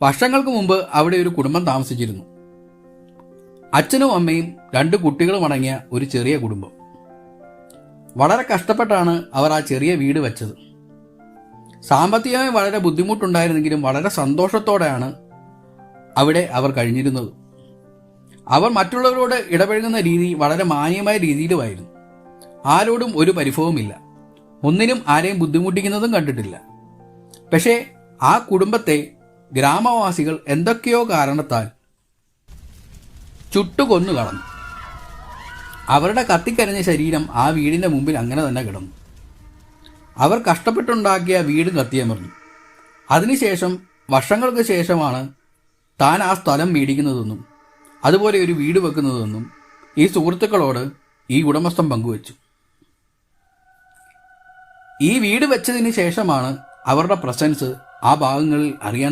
വർഷങ്ങൾക്ക് മുമ്പ് അവിടെ ഒരു കുടുംബം താമസിച്ചിരുന്നു. അച്ഛനും അമ്മയും 2 കുട്ടികളും അടങ്ങിയ ഒരു ചെറിയ കുടുംബം. വളരെ കഷ്ടപ്പെട്ടാണ് അവർ ആ ചെറിയ വീട് വെച്ചത്. സാമ്പത്തികമായി വളരെ ബുദ്ധിമുട്ടുണ്ടായിരുന്നെങ്കിലും വളരെ സന്തോഷത്തോടെയാണ് അവിടെ അവർ കഴിഞ്ഞിരുന്നത്. അവർ മറ്റുള്ളവരോട് ഇടപഴകുന്ന രീതി വളരെ മാന്യമായ രീതിയിലുമായിരുന്നു. ആരോടും ഒരു പരിഭവമില്ല. ഒന്നിനും ആരെയും ബുദ്ധിമുട്ടിക്കുന്നതും കണ്ടിട്ടില്ല. പക്ഷേ ആ കുടുംബത്തെ ഗ്രാമവാസികൾ എന്തൊക്കെയോ കാരണത്താൽ ചുട്ടുകൊന്നു കളഞ്ഞു. അവരുടെ കത്തിക്കരിഞ്ഞ ശരീരം ആ വീടിൻ്റെ മുമ്പിൽ അങ്ങനെ തന്നെ കിടന്നു. അവർ കഷ്ടപ്പെട്ടുണ്ടാക്കിയ വീട് കത്തിയമർന്നു. അതിനുശേഷം വർഷങ്ങൾക്ക് ശേഷമാണ് താൻ ആ സ്ഥലം മേടിക്കുന്നതെന്നും അതുപോലെ ഒരു വീട് വെക്കുന്നതെന്നും ഈ സുഹൃത്തുക്കളോട് ഈ ഉടമസ്ഥൻ പങ്കുവച്ചു. ഈ വീട് വെച്ചതിന് ശേഷമാണ് അവരുടെ പ്രസൻസ് ആ ഭാഗങ്ങളിൽ അറിയാൻ